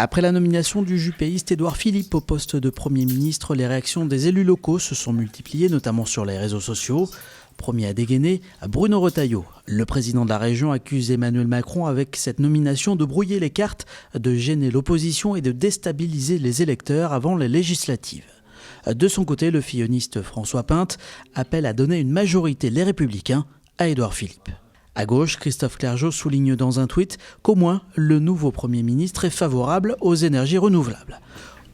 Après la nomination du jupéiste Édouard Philippe au poste de Premier ministre, les réactions des élus locaux se sont multipliées, notamment sur les réseaux sociaux. Premier à dégainer, Bruno Retailleau. Le président de la région accuse Emmanuel Macron avec cette nomination de brouiller les cartes, de gêner l'opposition et de déstabiliser les électeurs avant les législatives. De son côté, le filoniste François Pinte appelle à donner une majorité Les Républicains à Édouard Philippe. À gauche, Christophe Clergeau souligne dans un tweet qu'au moins le nouveau Premier ministre est favorable aux énergies renouvelables.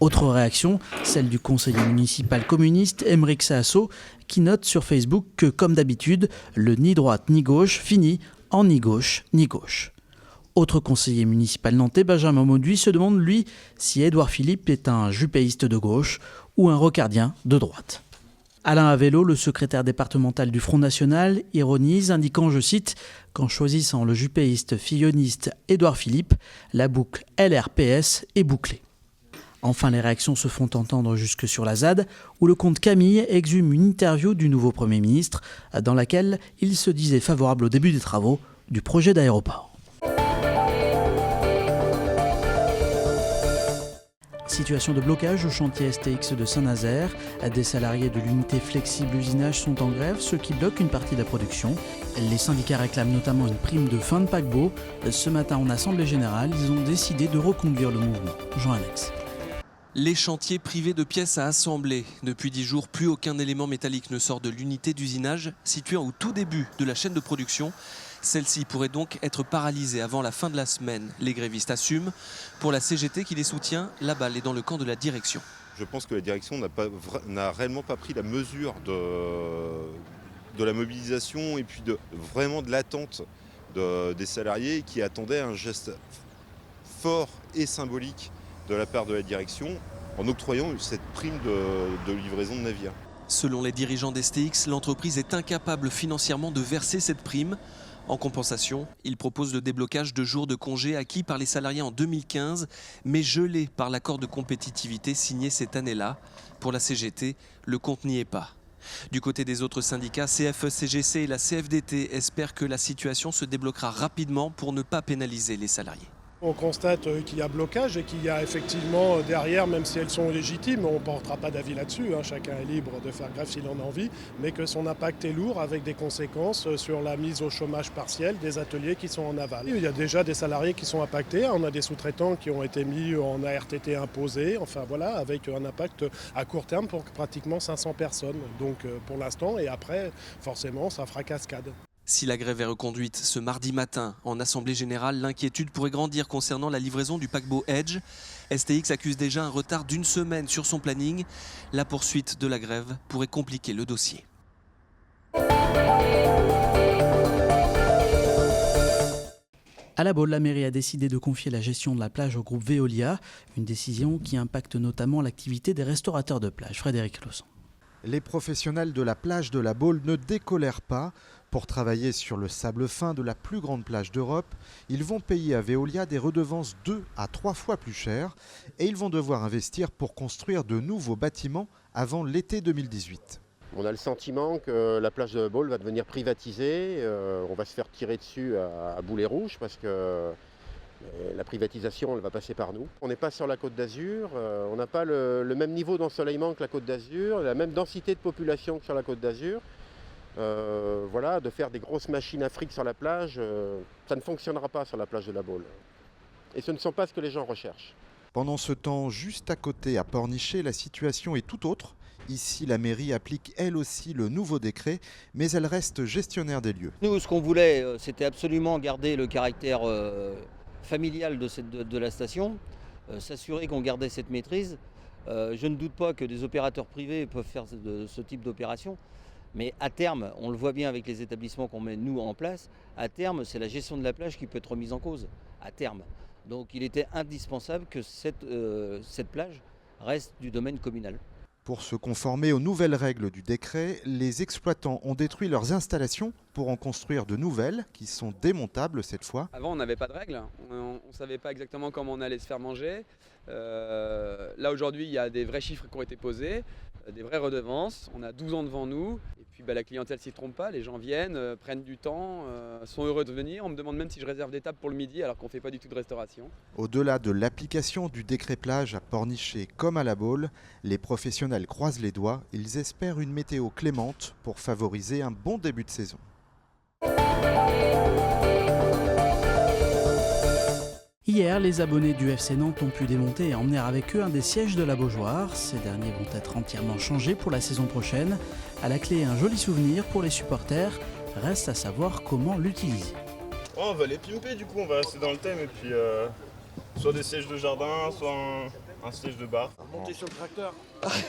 Autre réaction, celle du conseiller municipal communiste Aymeric Saasso, qui note sur Facebook que, comme d'habitude, le ni droite ni gauche finit en ni gauche ni gauche. Autre conseiller municipal nantais, Benjamin Mauduit, se demande, lui, si Édouard Philippe est un jupéiste de gauche ou un rocardien de droite. Alain Avello, le secrétaire départemental du Front National, ironise, indiquant, je cite, « qu'en choisissant le jupéiste filoniste Édouard Philippe, la boucle LRPS est bouclée ». Enfin, les réactions se font entendre jusque sur la ZAD, où le comte Camille exhume une interview du nouveau Premier ministre, dans laquelle il se disait favorable au début des travaux du projet d'aéroport. Situation de blocage au chantier STX de Saint-Nazaire. Des salariés de l'unité flexible usinage sont en grève, ce qui bloque une partie de la production. Les syndicats réclament notamment une prime de fin de paquebot. Ce matin, en assemblée générale, ils ont décidé de reconduire le mouvement. Jean-Alex. Les chantiers privés de pièces à assembler. Depuis 10 jours, plus aucun élément métallique ne sort de l'unité d'usinage située au tout début de la chaîne de production. Celle-ci pourrait donc être paralysée avant la fin de la semaine. Les grévistes assument. Pour la CGT qui les soutient, la balle est dans le camp de la direction. Je pense que la direction n'a réellement pas pris la mesure de la mobilisation et puis vraiment de l'attente des salariés qui attendaient un geste fort et symbolique de la part de la direction en octroyant cette prime de livraison de navires. Selon les dirigeants d'STX, l'entreprise est incapable financièrement de verser cette prime. En compensation, ils proposent le déblocage de jours de congé acquis par les salariés en 2015, mais gelés par l'accord de compétitivité signé cette année-là. Pour la CGT, le compte n'y est pas. Du côté des autres syndicats, CFE-CGC et la CFDT espèrent que la situation se débloquera rapidement pour ne pas pénaliser les salariés. On constate qu'il y a blocage et qu'il y a effectivement derrière, même si elles sont légitimes, on ne portera pas d'avis là-dessus, chacun est libre de faire grève s'il en a envie, mais que son impact est lourd avec des conséquences sur la mise au chômage partiel des ateliers qui sont en aval. Il y a déjà des salariés qui sont impactés, on a des sous-traitants qui ont été mis en ARTT imposé, enfin voilà, avec un impact à court terme pour pratiquement 500 personnes. Donc pour l'instant, et après, forcément, ça fera cascade. Si la grève est reconduite ce mardi matin en Assemblée Générale, l'inquiétude pourrait grandir concernant la livraison du paquebot Edge. STX accuse déjà un retard d'1 semaine sur son planning. La poursuite de la grève pourrait compliquer le dossier. À la Baule, la mairie a décidé de confier la gestion de la plage au groupe Veolia, une décision qui impacte notamment l'activité des restaurateurs de plage. Frédéric Lausson. Les professionnels de la plage de la Baule ne décolèrent pas. Pour travailler sur le sable fin de la plus grande plage d'Europe, ils vont payer à Veolia des redevances 2 à 3 fois plus chères et ils vont devoir investir pour construire de nouveaux bâtiments avant l'été 2018. On a le sentiment que la plage de la Baule va devenir privatisée, on va se faire tirer dessus à boulet rouge parce que la privatisation elle va passer par nous. On n'est pas sur la Côte d'Azur, on n'a pas le même niveau d'ensoleillement que la Côte d'Azur, la même densité de population que sur la Côte d'Azur. Voilà, de faire des grosses machines à fric sur la plage, ça ne fonctionnera pas sur la plage de la Baule. Et ce ne sont pas ce que les gens recherchent. Pendant ce temps, juste à côté, à Pornichet, la situation est tout autre. Ici, la mairie applique elle aussi le nouveau décret, mais elle reste gestionnaire des lieux. Nous, ce qu'on voulait, c'était absolument garder le caractère familial de la station, s'assurer qu'on gardait cette maîtrise. Je ne doute pas que des opérateurs privés peuvent faire ce type d'opération. Mais à terme, on le voit bien avec les établissements qu'on met nous en place, à terme, c'est la gestion de la plage qui peut être remise en cause, à terme. Donc il était indispensable que cette plage reste du domaine communal. Pour se conformer aux nouvelles règles du décret, les exploitants ont détruit leurs installations pour en construire de nouvelles qui sont démontables cette fois. Avant, on n'avait pas de règles, on ne savait pas exactement comment on allait se faire manger. Là aujourd'hui, il y a des vrais chiffres qui ont été posés, des vraies redevances. On a 12 ans devant nous. Et Puis la clientèle s'y trompe pas, les gens viennent, prennent du temps, sont heureux de venir. On me demande même si je réserve des tables pour le midi alors qu'on ne fait pas du tout de restauration. Au-delà de l'application du décret plage à Pornichet comme à La Baule, les professionnels croisent les doigts. Ils espèrent une météo clémente pour favoriser un bon début de saison. Hier, les abonnés du FC Nantes ont pu démonter et emmener avec eux un des sièges de la Beaujoire. Ces derniers vont être entièrement changés pour la saison prochaine. À la clé, un joli souvenir pour les supporters. Reste à savoir comment l'utiliser. Oh, on va les pimper du coup, on va rester dans le thème et puis soit des sièges de jardin, soit un siège de bar. Monter sur le tracteur.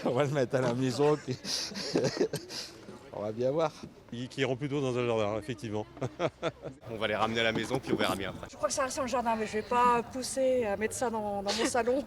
On va le mettre à la maison, puis on va bien voir. Qui iront plutôt dans un jardin, effectivement. On va les ramener à la maison, puis on verra bien après. Je crois que ça reste dans le jardin, mais je vais pas pousser à mettre ça dans mon salon.